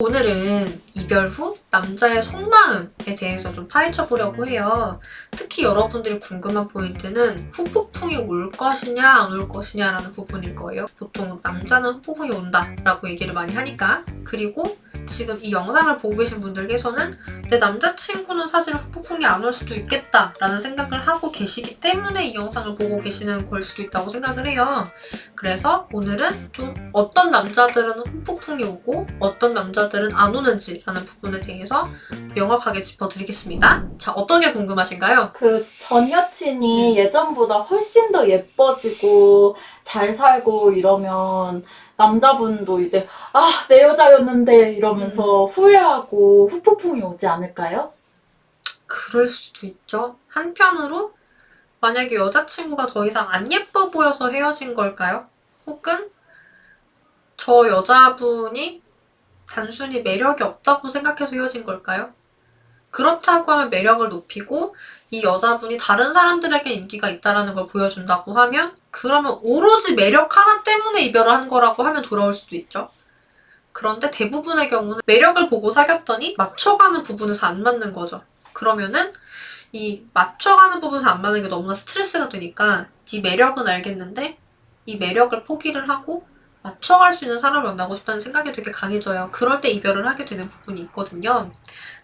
오늘은 이별 후 남자의 속마음에 대해서 좀 파헤쳐 보려고 해요. 특히 여러분들이 궁금한 포인트는 후폭풍이 올 것이냐 안 올 것이냐라는 부분일 거예요. 보통 남자는 후폭풍이 온다라고 얘기를 많이 하니까. 그리고 지금 이 영상을 보고 계신 분들께서는 내 남자친구는 사실 후폭풍이 안 올 수도 있겠다라는 생각을 하고 계시기 때문에 이 영상을 보고 계시는 걸 수도 있다고 생각을 해요. 그래서 오늘은 좀 어떤 남자들은 후폭풍이 오고 어떤 남자들은 안 오는지라는 부분에 대해서 명확하게 짚어드리겠습니다. 자, 어떤 게 궁금하신가요? 그 전 여친이 예전보다 훨씬 더 예뻐지고 잘 살고 이러면 남자분도 이제 내 여자였는데 이러면서 후회하고 후폭풍이 오지 않을까요? 그럴 수도 있죠. 한편으로 만약에 여자친구가 더 이상 안 예뻐 보여서 헤어진 걸까요? 혹은 저 여자분이 단순히 매력이 없다고 생각해서 헤어진 걸까요? 그렇다고 하면 매력을 높이고 이 여자분이 다른 사람들에게 인기가 있다는 걸 보여준다고 하면 그러면 오로지 매력 하나 때문에 이별을 한 거라고 하면 돌아올 수도 있죠. 그런데 대부분의 경우는 매력을 보고 사귀었더니 맞춰가는 부분에서 안 맞는 거죠. 그러면은 이 맞춰가는 부분에서 안 맞는 게 너무나 스트레스가 되니까 네 매력은 알겠는데 이 매력을 포기를 하고 맞춰갈 수 있는 사람을 만나고 싶다는 생각이 되게 강해져요. 그럴 때 이별을 하게 되는 부분이 있거든요.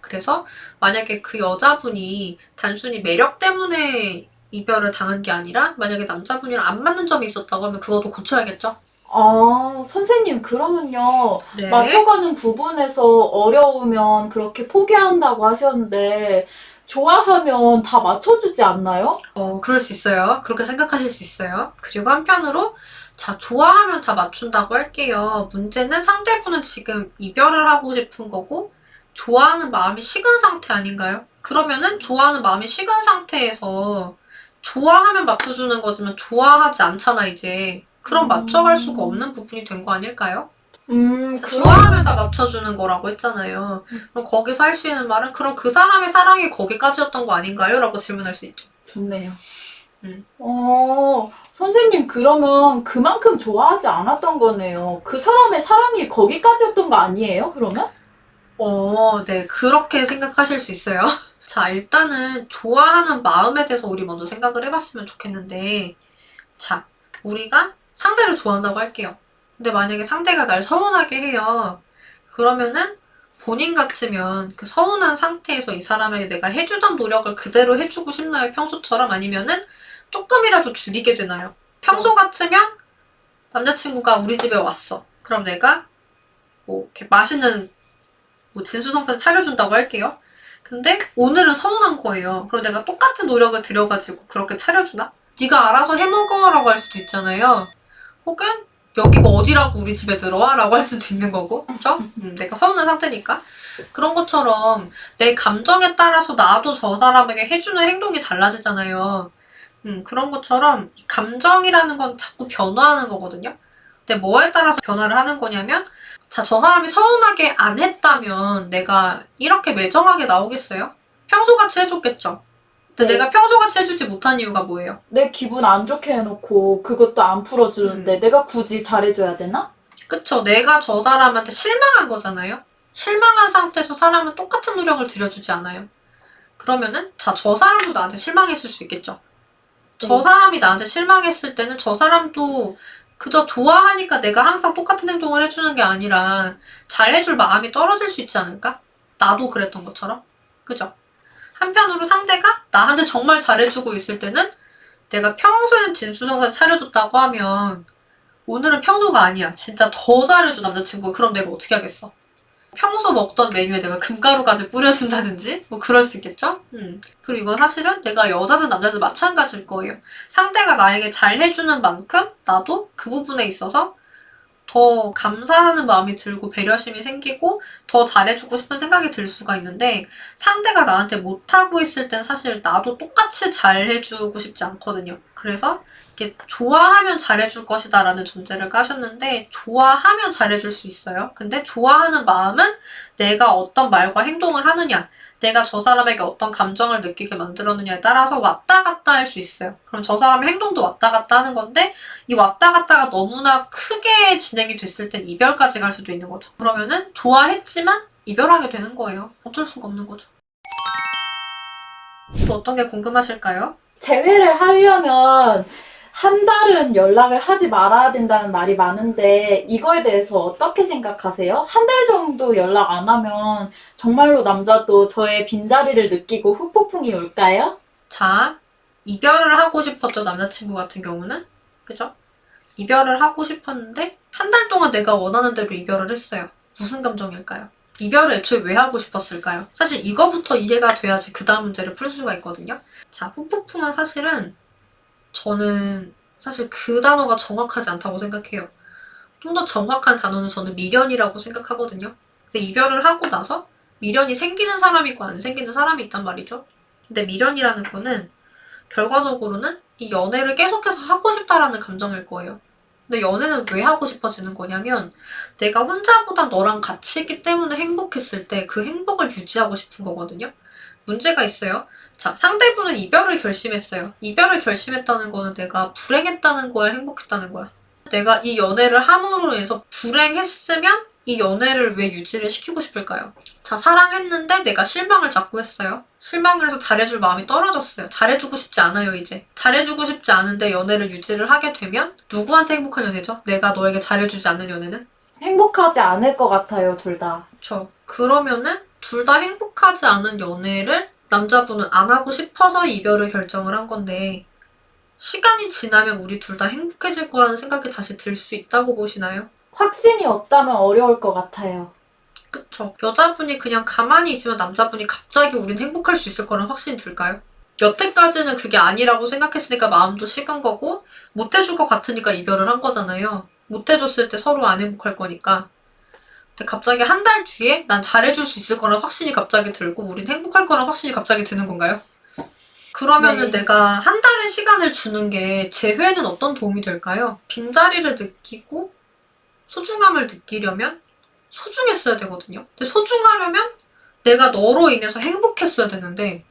그래서 만약에 그 여자분이 단순히 매력 때문에 이별을 당한 게 아니라 만약에 남자분이랑 안 맞는 점이 있었다고 하면 그것도 고쳐야겠죠? 선생님, 그러면요. 네. 맞춰가는 부분에서 어려우면 그렇게 포기한다고 하셨는데, 좋아하면 다 맞춰주지 않나요? 그럴 수 있어요. 그렇게 생각하실 수 있어요. 그리고 한편으로 자, 좋아하면 다 맞춘다고 할게요. 문제는 상대분은 지금 이별을 하고 싶은 거고 좋아하는 마음이 식은 상태 아닌가요? 그러면은 좋아하는 마음이 식은 상태에서 좋아하면 맞춰주는 거지만 좋아하지 않잖아, 이제. 그럼 맞춰갈 수가 없는 부분이 된 거 아닐까요? 좋아하면 다 맞춰주는 거라고 했잖아요. 그럼 거기서 할 수 있는 말은 그럼 그 사람의 사랑이 거기까지였던 거 아닌가요? 라고 질문할 수 있죠. 좋네요. 음. 선생님, 그러면 그만큼 좋아하지 않았던 거네요. 그 사람의 사랑이 거기까지였던 거 아니에요, 그러면? 네. 그렇게 생각하실 수 있어요. 자, 일단은 좋아하는 마음에 대해서 우리 먼저 생각을 해봤으면 좋겠는데, 자, 우리가 상대를 좋아한다고 할게요. 근데 만약에 상대가 날 서운하게 해요. 그러면은 본인 같으면 그 서운한 상태에서 이 사람에게 내가 해주던 노력을 그대로 해주고 싶나요? 평소처럼? 아니면은 조금이라도 줄이게 되나요? 평소 같으면 남자친구가 우리 집에 왔어. 그럼 내가 뭐 이렇게 맛있는 진수성찬 차려준다고 할게요. 근데 오늘은 서운한 거예요. 그럼 내가 똑같은 노력을 들여가지고 그렇게 차려주나? 네가 알아서 해먹어라고 할 수도 있잖아요. 혹은 여기가 어디라고 우리 집에 들어와? 라고 할 수도 있는 거고, 그쵸? 내가 서운한 상태니까. 그런 것처럼 내 감정에 따라서 나도 저 사람에게 해주는 행동이 달라지잖아요. 그런 것처럼 감정이라는 건 자꾸 변화하는 거거든요. 근데 뭐에 따라서 변화를 하는 거냐면 자, 저 사람이 서운하게 안 했다면 내가 이렇게 매정하게 나오겠어요? 평소같이 해줬겠죠? 근데 네. 내가 평소같이 해주지 못한 이유가 뭐예요? 내 기분 안 좋게 해놓고 그것도 안 풀어주는데 내가 굳이 잘해줘야 되나? 그쵸. 내가 저 사람한테 실망한 거잖아요? 실망한 상태에서 사람은 똑같은 노력을 들여주지 않아요. 그러면은 자, 저 사람도 나한테 실망했을 수 있겠죠? 저 사람이 나한테 실망했을 때는 저 사람도 그저 좋아하니까 내가 항상 똑같은 행동을 해주는 게 아니라 잘해줄 마음이 떨어질 수 있지 않을까? 나도 그랬던 것처럼. 그죠? 한편으로 상대가 나한테 정말 잘해주고 있을 때는 내가 평소에는 진수성찬 차려줬다고 하면 오늘은 평소가 아니야. 진짜 더 잘해줘 남자친구가. 그럼 내가 어떻게 하겠어? 평소 먹던 메뉴에 내가 금가루까지 뿌려준다든지 뭐 그럴 수 있겠죠? 그리고 이건 사실은 내가 여자든 남자든 마찬가지일 거예요. 상대가 나에게 잘 해주는 만큼 나도 그 부분에 있어서 더 감사하는 마음이 들고 배려심이 생기고 더 잘해주고 싶은 생각이 들 수가 있는데 상대가 나한테 못하고 있을 땐 사실 나도 똑같이 잘해주고 싶지 않거든요. 그래서 이게 좋아하면 잘해줄 것이다 라는 전제를 까셨는데 좋아하면 잘해줄 수 있어요. 근데 좋아하는 마음은 내가 어떤 말과 행동을 하느냐 내가 저 사람에게 어떤 감정을 느끼게 만들었느냐에 따라서 왔다 갔다 할 수 있어요. 그럼 저 사람의 행동도 왔다 갔다 하는 건데 이 왔다 갔다가 너무나 크게 진행이 됐을 땐 이별까지 갈 수도 있는 거죠. 그러면은 좋아했지만 이별하게 되는 거예요. 어쩔 수가 없는 거죠. 또 어떤 게 궁금하실까요? 재회를 하려면 한 달은 연락을 하지 말아야 된다는 말이 많은데 이거에 대해서 어떻게 생각하세요? 한 달 정도 연락 안 하면 정말로 남자도 저의 빈자리를 느끼고 후폭풍이 올까요? 자, 이별을 하고 싶었죠, 남자친구 같은 경우는. 그죠? 이별을 하고 싶었는데 한 달 동안 내가 원하는 대로 이별을 했어요. 무슨 감정일까요? 이별을 애초에 왜 하고 싶었을까요? 사실 이거부터 이해가 돼야지 그 다음 문제를 풀 수가 있거든요. 자, 후폭풍은 사실은 저는 사실 그 단어가 정확하지 않다고 생각해요. 좀 더 정확한 단어는 저는 미련이라고 생각하거든요. 근데 이별을 하고 나서 미련이 생기는 사람이 있고 안 생기는 사람이 있단 말이죠. 근데 미련이라는 거는 결과적으로는 이 연애를 계속해서 하고 싶다라는 감정일 거예요. 근데 연애는 왜 하고 싶어지는 거냐면 내가 혼자보다 너랑 같이 했기 때문에 행복했을 때 그 행복을 유지하고 싶은 거거든요. 문제가 있어요. 자, 상대분은 이별을 결심했어요. 이별을 결심했다는 거는 내가 불행했다는 거야, 행복했다는 거야. 내가 이 연애를 함으로 해서 불행했으면 이 연애를 왜 유지를 시키고 싶을까요? 자, 사랑했는데 내가 실망을 자꾸 했어요. 실망을 해서 잘해줄 마음이 떨어졌어요. 잘해주고 싶지 않아요, 이제. 잘해주고 싶지 않은데 연애를 유지를 하게 되면 누구한테 행복한 연애죠? 내가 너에게 잘해주지 않는 연애는? 행복하지 않을 것 같아요, 둘 다. 그쵸. 그러면은 둘 다 행복하지 않은 연애를 남자분은 안 하고 싶어서 이별을 결정을 한 건데 시간이 지나면 우리 둘 다 행복해질 거라는 생각이 다시 들 수 있다고 보시나요? 확신이 없다면 어려울 것 같아요. 그쵸. 여자분이 그냥 가만히 있으면 남자분이 갑자기 우린 행복할 수 있을 거란 확신이 들까요? 여태까지는 그게 아니라고 생각했으니까 마음도 식은 거고 못 해줄 것 같으니까 이별을 한 거잖아요. 못 해줬을 때 서로 안 행복할 거니까. 근데 갑자기 한 달 뒤에 난 잘해줄 수 있을 거란 확신이 갑자기 들고 우린 행복할 거란 확신이 갑자기 드는 건가요? 그러면은 네. 내가 한 달의 시간을 주는 게 재회에는 어떤 도움이 될까요? 빈자리를 느끼고 소중함을 느끼려면 소중했어야 되거든요. 근데 소중하려면 내가 너로 인해서 행복했어야 되는데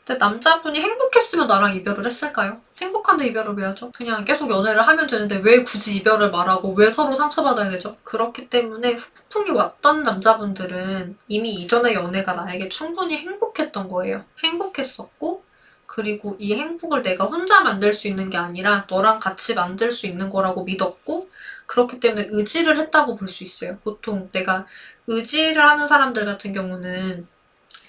근데 남자분이 행복했으면 나랑 이별을 했을까요? 행복한데 이별을 왜 하죠? 그냥 계속 연애를 하면 되는데 왜 굳이 이별을 말하고 왜 서로 상처받아야 되죠? 그렇기 때문에 후폭풍이 왔던 남자분들은 이미 이전의 연애가 나에게 충분히 행복했던 거예요. 행복했었고 그리고 이 행복을 내가 혼자 만들 수 있는 게 아니라 너랑 같이 만들 수 있는 거라고 믿었고 그렇기 때문에 의지를 했다고 볼 수 있어요. 보통 내가 의지를 하는 사람들 같은 경우는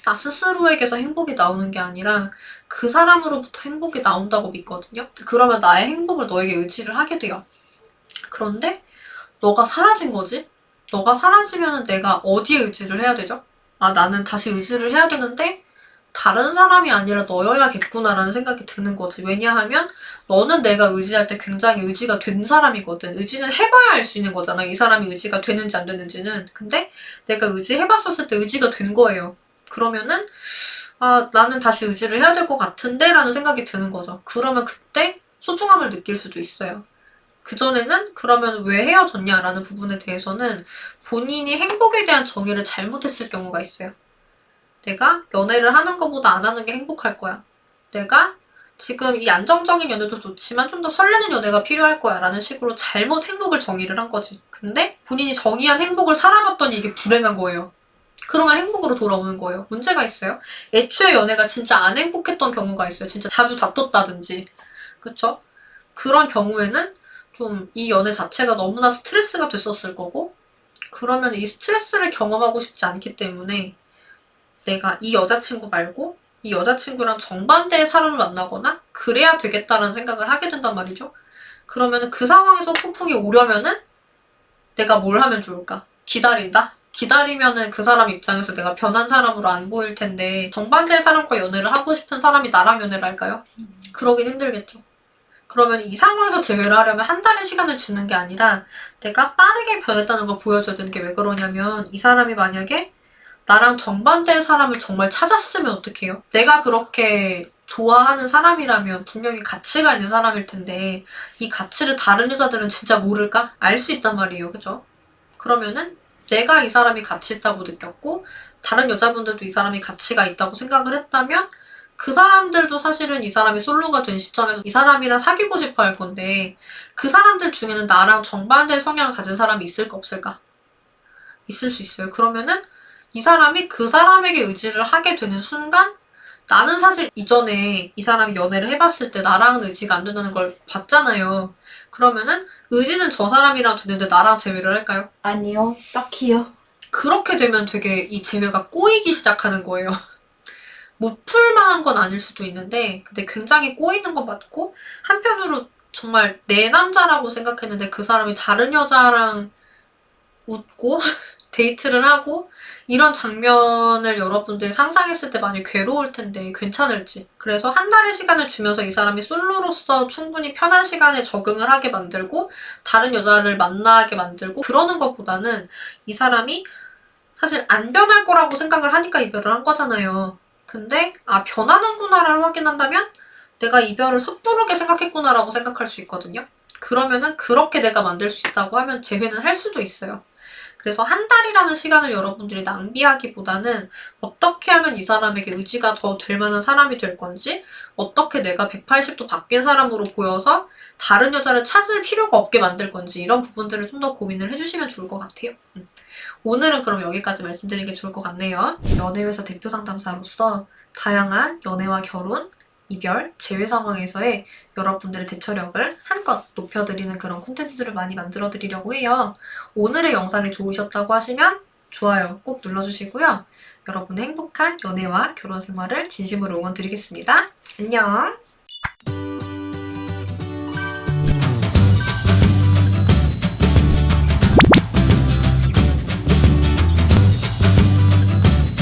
나 스스로에게서 행복이 나오는 게 아니라 그 사람으로부터 행복이 나온다고 믿거든요. 그러면 나의 행복을 너에게 의지를 하게 돼요. 그런데 너가 사라진 거지? 너가 사라지면 내가 어디에 의지를 해야 되죠? 아, 나는 다시 의지를 해야 되는데 다른 사람이 아니라 너여야겠구나라는 생각이 드는 거지. 왜냐하면 너는 내가 의지할 때 굉장히 의지가 된 사람이거든. 의지는 해봐야 알 수 있는 거잖아. 이 사람이 의지가 되는지 안 되는지는. 근데 내가 의지해봤었을 때 의지가 된 거예요. 그러면은 아, 나는 다시 의지를 해야 될 것 같은데? 라는 생각이 드는 거죠. 그러면 그때 소중함을 느낄 수도 있어요. 그전에는 그러면 왜 헤어졌냐라는 부분에 대해서는 본인이 행복에 대한 정의를 잘못했을 경우가 있어요. 내가 연애를 하는 것보다 안 하는 게 행복할 거야. 내가 지금 이 안정적인 연애도 좋지만 좀 더 설레는 연애가 필요할 거야 라는 식으로 잘못 행복을 정의를 한 거지. 근데 본인이 정의한 행복을 살아봤더니 이게 불행한 거예요. 그러면 행복으로 돌아오는 거예요. 문제가 있어요. 애초에 연애가 진짜 안 행복했던 경우가 있어요. 진짜 자주 다퉜다든지. 그쵸? 그런 경우에는 좀 이 연애 자체가 너무나 스트레스가 됐었을 거고 그러면 이 스트레스를 경험하고 싶지 않기 때문에 내가 이 여자친구 말고 이 여자친구랑 정반대의 사람을 만나거나 그래야 되겠다라는 생각을 하게 된단 말이죠. 그러면 그 상황에서 폭풍이 오려면은 내가 뭘 하면 좋을까? 기다린다? 기다리면은 그 사람 입장에서 내가 변한 사람으로 안 보일 텐데 정반대의 사람과 연애를 하고 싶은 사람이 나랑 연애를 할까요? 그러긴 힘들겠죠. 그러면 이 상황에서 재회를 하려면 한 달의 시간을 주는 게 아니라 내가 빠르게 변했다는 걸 보여줘야 되는 게 왜 그러냐면 이 사람이 만약에 나랑 정반대의 사람을 정말 찾았으면 어떡해요? 내가 그렇게 좋아하는 사람이라면 분명히 가치가 있는 사람일 텐데 이 가치를 다른 여자들은 진짜 모를까? 알 수 있단 말이에요. 그죠? 그러면은 내가 이 사람이 가치 있다고 느꼈고 다른 여자분들도 이 사람이 가치가 있다고 생각을 했다면 그 사람들도 사실은 이 사람이 솔로가 된 시점에서 이 사람이랑 사귀고 싶어 할 건데 그 사람들 중에는 나랑 정반대 성향을 가진 사람이 있을까 없을까? 있을 수 있어요. 그러면은 이 사람이 그 사람에게 의지를 하게 되는 순간 나는 사실 이전에 이 사람이 연애를 해봤을 때 나랑은 의지가 안 된다는 걸 봤잖아요. 그러면은 의지는 저 사람이랑 되는데 나랑 제외를 할까요? 아니요, 딱히요. 그렇게 되면 되게 이 제외가 꼬이기 시작하는 거예요. 못 풀만한 건 아닐 수도 있는데 근데 굉장히 꼬이는 건 맞고 한편으로 정말 내 남자라고 생각했는데 그 사람이 다른 여자랑 웃고 데이트를 하고 이런 장면을 여러분들이 상상했을 때 많이 괴로울 텐데 괜찮을지. 그래서 한 달의 시간을 주면서 이 사람이 솔로로서 충분히 편한 시간에 적응을 하게 만들고 다른 여자를 만나게 만들고 그러는 것보다는 이 사람이 사실 안 변할 거라고 생각을 하니까 이별을 한 거잖아요. 근데 변하는구나를 확인한다면 내가 이별을 섣부르게 생각했구나라고 생각할 수 있거든요. 그러면은 그렇게 내가 만들 수 있다고 하면 재회는 할 수도 있어요. 그래서 한 달이라는 시간을 여러분들이 낭비하기보다는 어떻게 하면 이 사람에게 의지가 더 될 만한 사람이 될 건지 어떻게 내가 180도 바뀐 사람으로 보여서 다른 여자를 찾을 필요가 없게 만들 건지 이런 부분들을 좀 더 고민을 해주시면 좋을 것 같아요. 오늘은 그럼 여기까지 말씀드리는 게 좋을 것 같네요. 연애회사 대표 상담사로서 다양한 연애와 결혼, 이별, 재회 상황에서의 여러분들의 대처력을 한껏 높여드리는 그런 콘텐츠들을 많이 만들어드리려고 해요. 오늘의 영상이 좋으셨다고 하시면 좋아요 꼭 눌러주시고요. 여러분의 행복한 연애와 결혼 생활을 진심으로 응원드리겠습니다. 안녕!